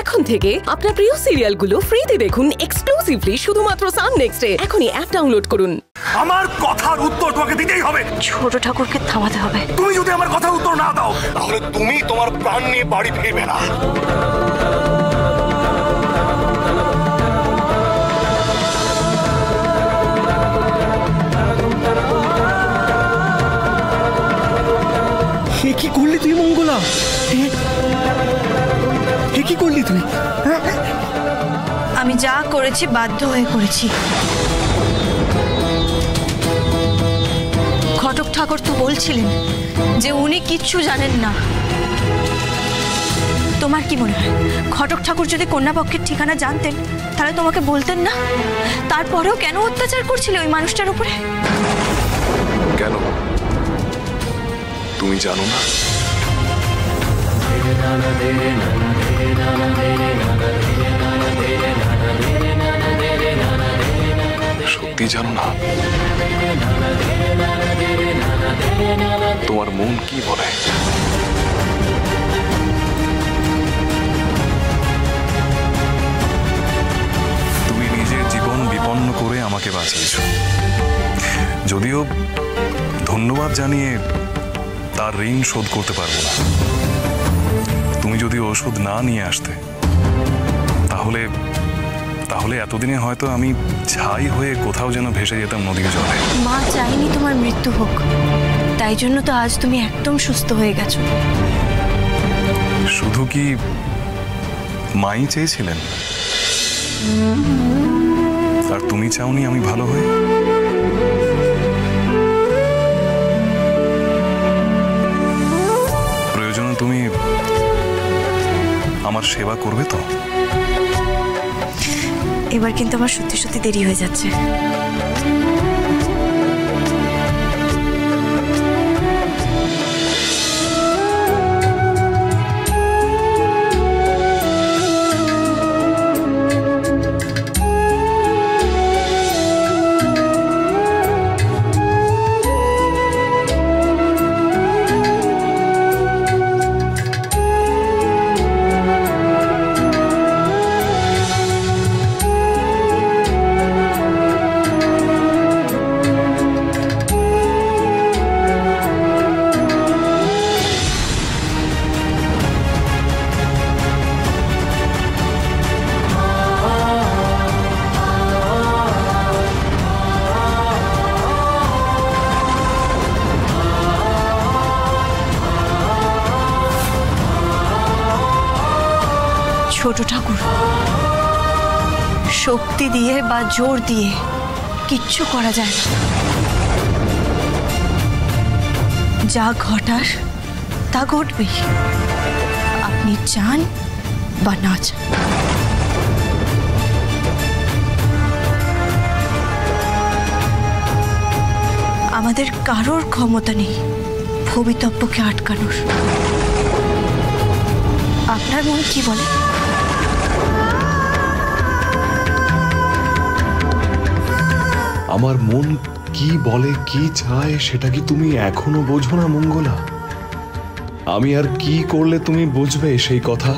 এখন থেকে আপনার প্রিয় সিরিয়ালগুলো ফ্রিতে দেখুন এক্সক্লুসিভলি শুধুমাত্র সান নেক্সটে। এখনই অ্যাপ ডাউনলোড করুন। আমার কথার উত্তর তোমাকে দিতেই হবে। ছোট ঠাকুরকে থামাতে হবে। তুমি যদি আমার কথার উত্তর না দাও তাহলে তুমি তোমার প্রাণ নিয়ে বাড়ি ফিরবে না। কি করলি তুই মঙ্গলা? কি করলি তুই? আমি যা করেছি বাধ্য হয়ে করেছি। ঘটক ঠাকুর তো বলছিলেন যে উনি কিচ্ছু জানেন না। তোমার কি মনে হয় ঘটক ঠাকুর যদি কন্যাপক্ষের ঠিকানা জানতেন তাহলে তোমাকে বলতেন না? তারপরেও কেন অত্যাচার করছিল ওই মানুষটার উপরে? কেন তুমি জানো না? সত্যি জানো না? তোমার মন কি বলে? তুমি নিজের জীবন বিপন্ন করে আমাকে বাঁচিয়েছ, যদিও ধন্যবাদ জানিয়ে তার ঋণ শোধ করতে পারবো না। তুমি যদি ওষুধ না নিয়ে আসতে তাহলে তাহলে এতদিনে হয়তো আমি ছাই হয়ে কোথাও যেন ভেসে যেতাম নদীর জলে। মা চাইনি তোমার মৃত্যু হোক, তাই জন্য তো আজ তুমি একদম সুস্থ হয়ে গেছো। শুধু কি মাই চেয়েছিলেন? আর তুমি চাওনি আমি ভালো হই? প্রয়োজনে তুমি আমার সেবা করবে তো? এবার কিন্তু আমার সত্যি সত্যি দেরি হয়ে যাচ্ছে। ছোট ঠাকুর, শক্তি দিয়ে বা জোর দিয়ে কিচ্ছু করা যায় না। যা ঘটার তা ঘটবেই, আপনি চান বা না চান। আমাদের কারোর ক্ষমতা নেই ভবিতব্যকে আটকানোর। আপনার মন কি বলে? আমার মন কি বলে, কি চায় সেটা কি তুমি এখনো বোঝো না মঙ্গলা? আমি আর কি করলে তুমি বুঝবে সেই কথা?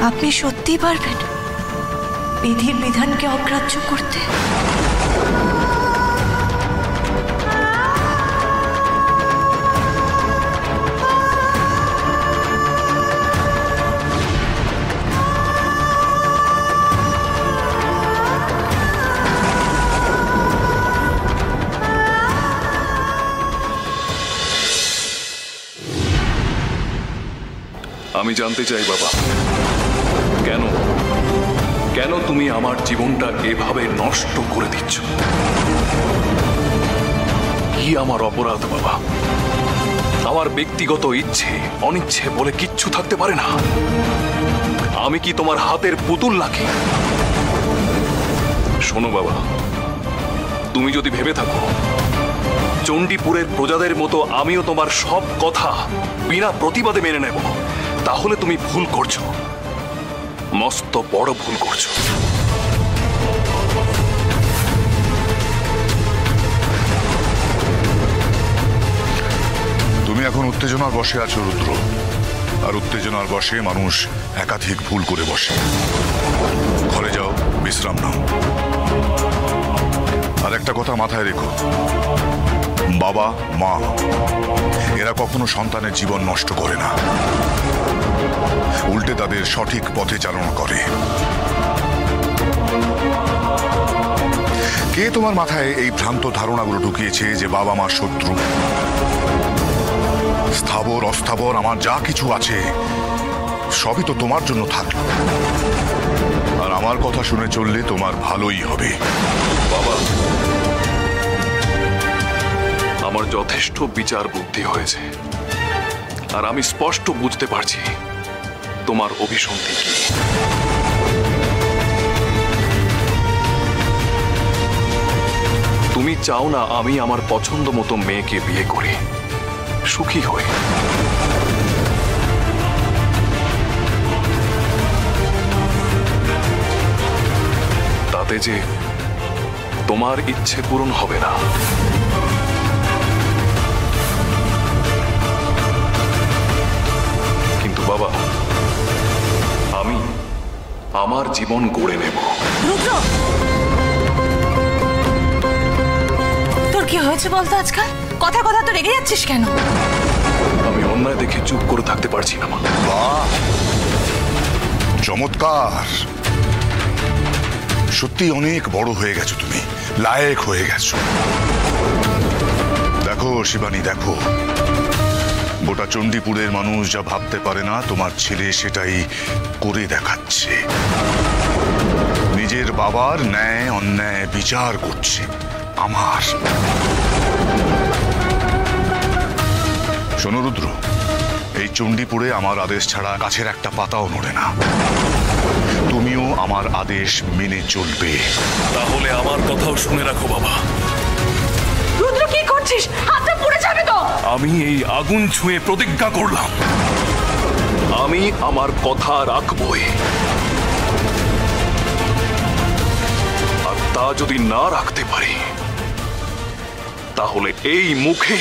আপনি সত্যিই পারবেন বিধির বিধানকে অগ্রাহ্য করতে? আমি জানতে চাই বাবা, কেন কেন তুমি আমার জীবনটা এভাবে নষ্ট করে দিচ্ছ? কি আমার অপরাধ বাবা? আমার ব্যক্তিগত ইচ্ছে অনিচ্ছে বলে কিচ্ছু থাকতে পারে না। আমি কি তোমার হাতের পুতুল নাকি? শোনো বাবা, তুমি যদি ভেবে থাকো চণ্ডীপুরের প্রজাদের মতো আমিও তোমার সব কথা বিনা প্রতিবাদে মেনে নেব, তাহলে তুমি ভুল করছো। মস্ত বড় ভুল করছো। তুমি এখন উত্তেজনার বশে আছো রুদ্র, আর উত্তেজনার বশে মানুষ একাধিক ভুল করে বসে। ঘরে যাও, বিশ্রাম নাও। আর একটা কথা মাথায় রেখো, বাবা মা এরা কখনো সন্তানের জীবন নষ্ট করে না, উল্টে তাদের সঠিক পথে চালনা করে। কে তোমার মাথায় এই ভ্রান্ত ধারণাগুলো ঢুকিয়েছে যে বাবা মা শত্রু? স্থাবর অস্থাবর আমার যা কিছু আছে সবই তো তোমার জন্য থাকলো, আর আমার কথা শুনে চললে তোমার ভালোই হবে। বাবা, আমার যথেষ্ট বিচার বুদ্ধি হয়েছে, আর আমি স্পষ্ট বুঝতে পারছি তোমার অভিসন্ধি কি। তুমি চাও না আমি আমার পছন্দ মতো মেয়েকে বিয়ে করি, সুখী হই। তাতে যে তোমার ইচ্ছে পূরণ হবে না। কিন্তু বাবা, আমি আমার জীবন গড়ে নেব। রুদ্র, তোর কি হয়েছে বলতো আজকাল? কথা কথা তো রেগে যাচ্ছিস কেন? আমি অন্যায় দেখে চুপ করে থাকতে পারছি না মা। বাহ, চমৎকার। সত্যি অনেক বড় হয়ে গেছো তুমি, লায়েক হয়ে গেছো। দেখো শিবানী, দেখো, গোটা চণ্ডীপুরের মানুষ যা ভাবতে পারে না তোমার ছেলে সেটাই করে দেখাচ্ছে। নিজের বাবার ন্যায় অন্যায় বিচার করছে আমার। শোনো রুদ্র, এই চণ্ডীপুরে আমার আদেশ ছাড়া গাছের একটা পাতাও নড়ে না। তুমিও আমার আদেশ মেনে চলবে। তাহলে আমার কথাও শুনে রাখো বাবা। রুদ্র, কি করছিস? হাতটা পুড়ে যাবে তো। আমি এই আগুন ছুঁয়ে প্রতিজ্ঞা করলাম, আমি আমার কথা রাখবই। আর তা যদি না রাখতে পারি, তাহলে এই মুখে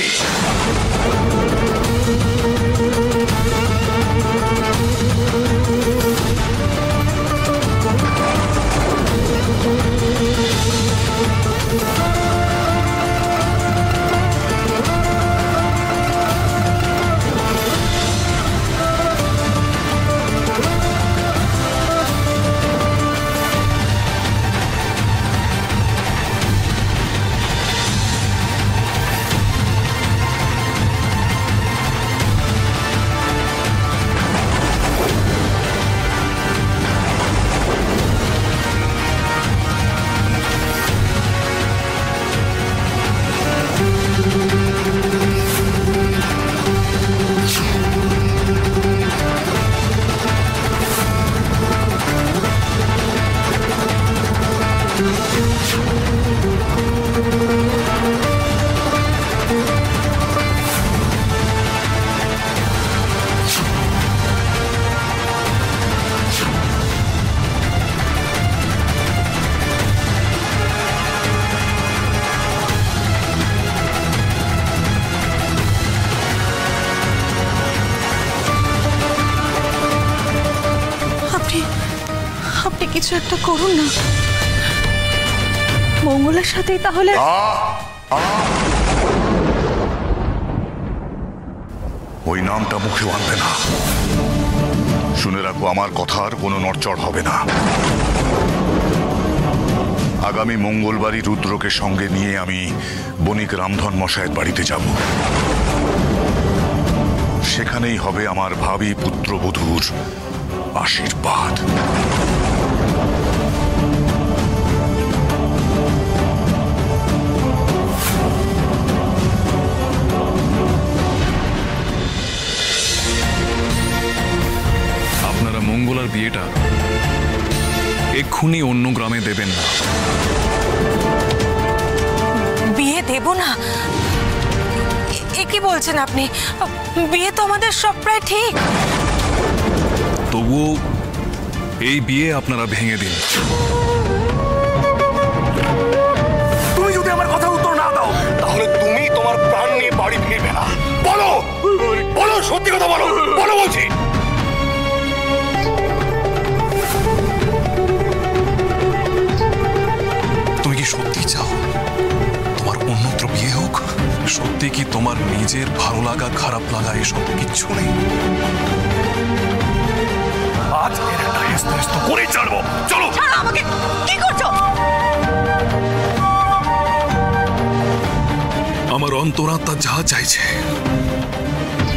আপনি কিছু একটা করুন না। মঙ্গলার সাথেই তাহলে ওই নামটা মুখে আনবে না। শুনে রাখো, আমার কথার কোনো নড়চড় হবে না। আগামী মঙ্গলবারই রুদ্রকে সঙ্গে নিয়ে আমি বণিক রামধন মশায়ের বাড়িতে যাব। সেখানেই হবে আমার ভাবী পুত্রবধূর আশীর্বাদ। আপনারা মঙ্গলার বিয়েটা এক্ষুনি অন্য গ্রামে দেবেন না। বিয়ে দেব না? এ কি বলছেন আপনি? বিয়ে তো আমাদের সব প্রায় ঠিক। তবুও এই বিয়ে আপনারা ভেঙে দিন। তুমি যদি আমার কথা উত্তর না দাও তাহলে তুমি তোমার প্রাণ নিয়ে বাড়ি ফিরবে না। বলো বলো, সত্যি কথা বলো, বলো বলছি। তুমি কি সত্যি চাও তোমার অন্যত্র বিয়ে হোক? সত্যি কি তোমার নিজের ভালো লাগা খারাপ লাগা এসব কিচ্ছু নেই? আজ এর একটা হেস্তনেস্ত করে ছাড়বো। চলো। ছাড়ো আমাকে। কি করছো? আমার অন্তরাত্মা যা চাইছে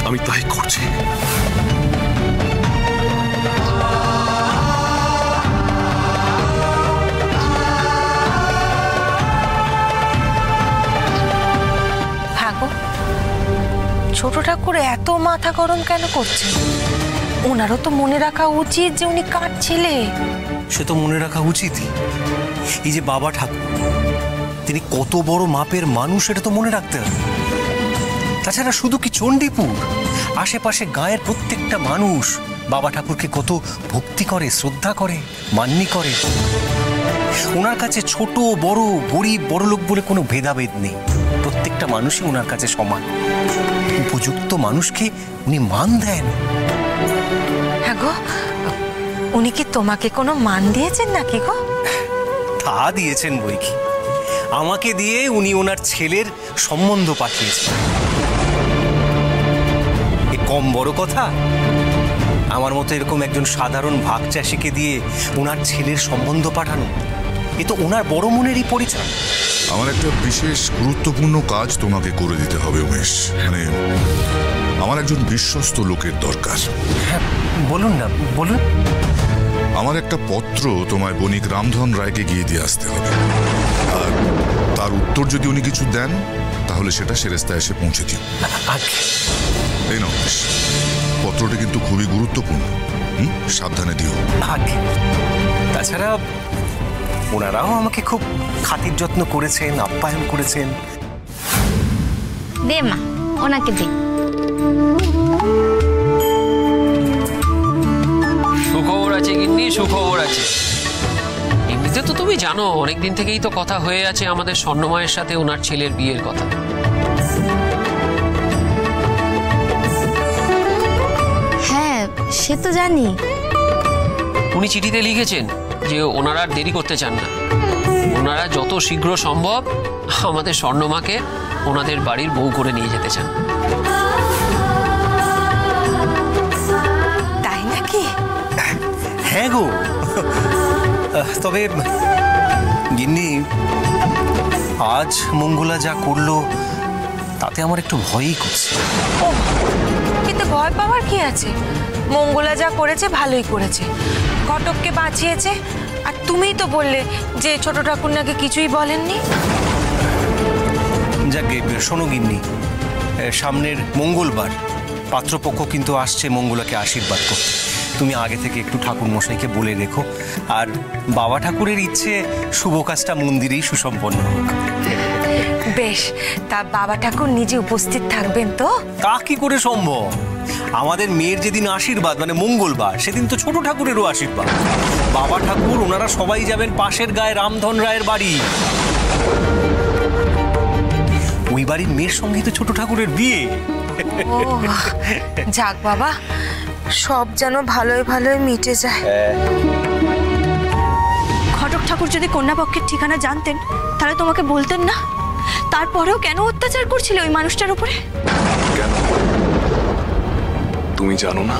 আমি তাই করছি। ছোট ঠাকুর এত মাথা গরম কেন করছে? ওনারও তো মনে রাখা উচিত যে উনি কার ছেলে। সে তো মনে রাখা উচিতই। এই যে বাবা ঠাকুর, তিনি কত বড় মাপের মানুষ এটা তো মনে রাখতে হবে। তাছাড়া শুধু কি চণ্ডীপুর, আশেপাশে গায়ের প্রত্যেকটা মানুষ বাবা ঠাকুরকে কত ভক্তি করে, শ্রদ্ধা করে, মান্যি করে। ওনার কাছে ছোট বড়, গরিব বড়লোক বলে কোনো ভেদাভেদ নেই। প্রত্যেকটা মানুষই ওনার কাছে সমান। উপযুক্ত মানুষকে উনি মান দেন। হ্যাঁ গো, উনি কি তোমাকে কোনো মান দিয়েছেন নাকি গো? তা দিয়েছেন বই কি, আমাকে দিয়ে উনি ওনার ছেলের সম্বন্ধ পাঠিয়েছেন। এ কম বড় কথা? আমার মতো এরকম একজন সাধারণ ভাগ চাষিকে দিয়ে ওনার ছেলের সম্বন্ধ পাঠানো, এ তো ওনার বড় মনেরই পরিচয়। আমার একটা বিশেষ গুরুত্বপূর্ণ কাজ তোমাকে করে দিতে হবে উমেশ। মানে আমার একজন বিশ্বস্ত লোকের দরকার। হ্যাঁ বলুন না, বলুন। আমার একটা পত্র তোমায় বণিক রামধন রায়কে গিয়ে দিয়ে আসতে হবে, আর তার উত্তর যদি উনি কিছু দেন তাহলে সেটা সেরেস্তায় এসে পৌঁছে দিও। এই নাও উমেশ, পত্রটা কিন্তু খুবই গুরুত্বপূর্ণ, সাবধানে দিও। তাছাড়া ওনারাও আমাকে খুব খাতির যত্ন করেছেন, আপ্যায়ন করেছেন। দে মা, ওনাকে দে। সুখবর আছে গিন্নি, সুখবর আছে। এমনিতে তো তুমি জানো অনেকদিন থেকেই তো কথা হয়ে আছে আমাদের স্বর্ণময়ের সাথে ওনার ছেলের বিয়ের কথা। হ্যাঁ সে তো জানি। উনি চিঠিতে লিখেছেন যে ওনারা আর দেরি করতে চান না, ওনারা যত শীঘ্র সম্ভব আমাদের স্বর্ণমাকে ওনাদের বাড়ির বউ করে নিয়ে যেতে চান। তাই নাকি? হ্যাঁ গো, তবে গিন্নি আজ মঙ্গলা যা করলো তাতে আমার একটু ভয়ই করছে। ও, কিন্তু ভয় পাওয়ার কি আছে? মঙ্গলা যা করেছে ভালোই করেছে, ঘটককে বাঁচিয়েছে। আর তুমিই তো বললে যে ছোট ঠাকুর নাকি কিছুই বলেননি। যাকে শোনো গিন্নি, সামনের মঙ্গলবার পাত্রপক্ষ কিন্তু আসছে মঙ্গলাকে আশীর্বাদ করতে। তুমি আগে থেকে একটু ঠাকুর মশাইকে বলে রেখো, আর বাবা ঠাকুরের ইচ্ছে শুভ কাজটা মন্দিরেই সুসম্পন্ন হোক। বেশ, তা বাবা ঠাকুর নিজে উপস্থিত থাকবেন তো? তা কি করে সম্ভব? আমাদের মেয়ের যেদিন আশীর্বাদ মানে মঙ্গলবার, সেদিন তো ছোট ঠাকুরেরও আশীর্বাদ। বাবা ঠাকুর ওনারা সবাই যাবেন পাশের গায়ে রামধন রায়ের বাড়ি। ওই বাড়ির মেয়ের সঙ্গে তো ছোট ঠাকুরের বিয়ে। ও যাক বাবা, সব যেন ভালোই ভালোই মিটে যায়। ঘটক ঠাকুর যদি কন্যাপক্ষের ঠিকানা জানতেন তাহলে তোমাকে বলতেন না? তারপরেও কেন অত্যাচার করছিল ওই মানুষটার উপরে? কেন তুমি জানো না?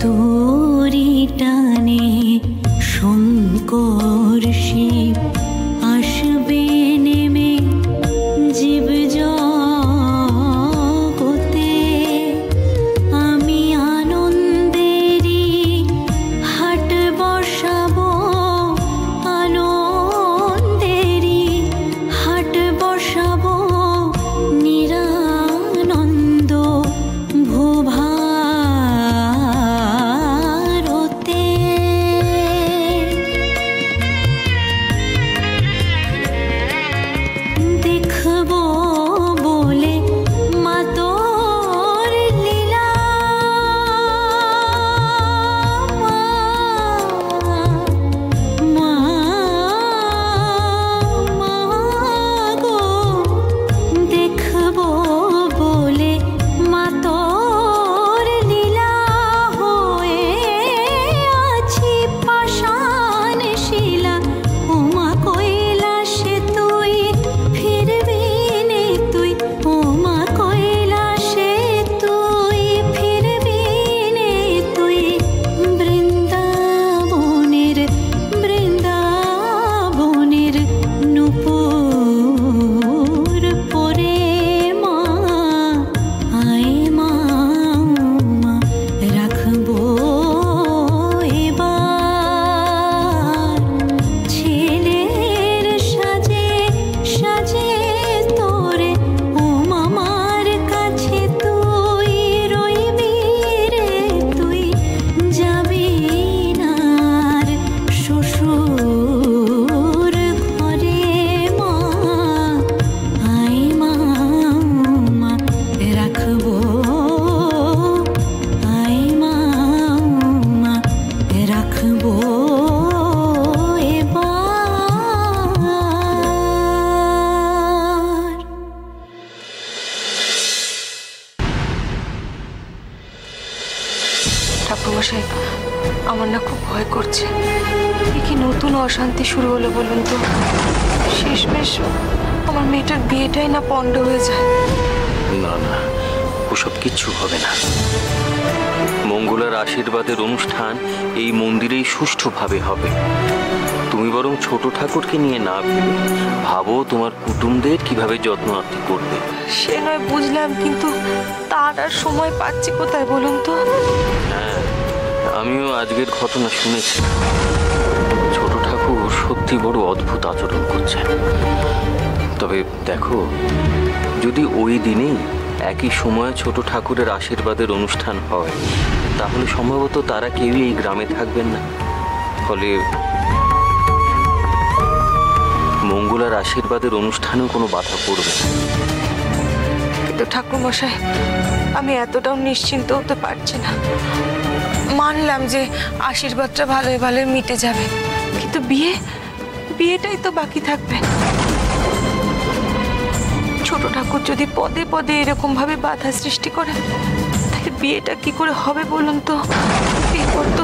তোরি টানে শঙ্কর শিব আসবে নেমে জীব জগতে। আমি আনন্দেরই হাট বসাবো, আনন্দেরই হাট বসাবো, নিরানন্দ ভূভারতে। দেখবো বলে মা তোর লীলা, মা গো দেখবো বলে মা তোর লীলা। হয়ে আছি পাষাণ শিলা, ওমা কৈলাসে তুই ফিরবি নে তুই, ওমা কৈলাসে তুই ফিরবি নে তুই। বৃন্দাবনের বৃন্দাবনের নূপুর পরে মা আয় মা রাখবো এবার ছেলের সাজে সাজে তোরে। ও মামার কাছে তুই রইবি রে তুই, যাবি না আর শ্বশুর ঘরে মা আয় মা রাখবো, আয় মা রাখবো এবার। ঠাকুরমশাই, আমার না খুব ভয় করছে। এ কি নতুন অশান্তি শুরু হলো বলুন তো? শেষমেশ আমার মেয়েটার বিয়েটাই না পণ্ড হয়ে যায়। না না, ওসব কিচ্ছু হবে না। মঙ্গলার আশীর্বাদের অনুষ্ঠান এই মন্দিরেই সুষ্ঠুভাবে হবে। তুমি বরং ছোট ঠাকুরকে নিয়ে না ভেবে ভাবো তোমার কুটুমদের কিভাবে যত্ন আত্তি করবে। সে নয় বুঝলাম, কিন্তু তার আর সময় পাচ্ছি কোথায় বলুন তো? হ্যাঁ, আমিও আজকের ঘটনা শুনেছি। ছোট ঠাকুর সত্যি বড় অদ্ভুত আচরণ করছে। তবে দেখো, যদি ওই দিনেই একই সময়ে ছোট ঠাকুরের আশীর্বাদের অনুষ্ঠান হয়, তাহলে সম্ভবত তারা কেউই এই গ্রামে থাকবেন না। ফলে মঙ্গলার আশীর্বাদের অনুষ্ঠানেও কোনো বাধা পড়বে না। কিন্তু ঠাকুরমশাই, আমি এতটাও নিশ্চিন্ত হতে পারছি না। মানলাম যে আশীর্বাদটা ভালোই ভালোই মিটে যাবে, কিন্তু বিয়েটাই তো বাকি থাকবে। ছোট ঠাকুর যদি পদে পদে এরকম ভাবে বাধা সৃষ্টি করে, তাহলে বিয়েটা কি করে হবে বলুন তো? এরপর তো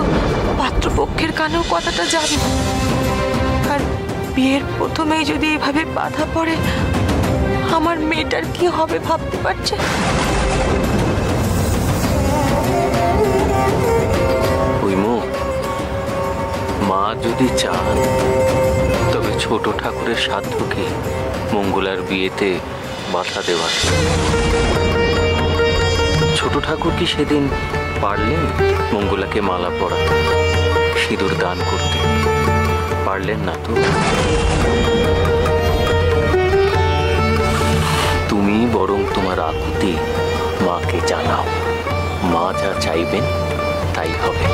পাত্রপক্ষের কানেও কথাটা যাবে। আর বিয়ের প্রথমেই যদি এভাবে বাধা পড়ে, আমার মেয়েটার কি হবে ভাবতে পারছে? মা যদি চান, তবে ছোট ঠাকুরের সাধ্যকে মঙ্গলার বিয়েতে বাধা দেওয়া। ছোট ঠাকুর কি সেদিন পারলেন মঙ্গলাকে মালা পরাতে, সিঁদুর দান করতে? পারলেন না তো। তুমি বরং তোমার আকুতি মাকে জানাও। মা যা চাইবেন তাই হবে।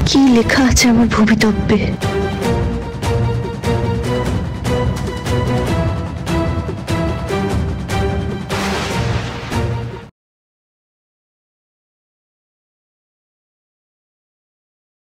কি লেখা আছে আমার ভবিতব্যে?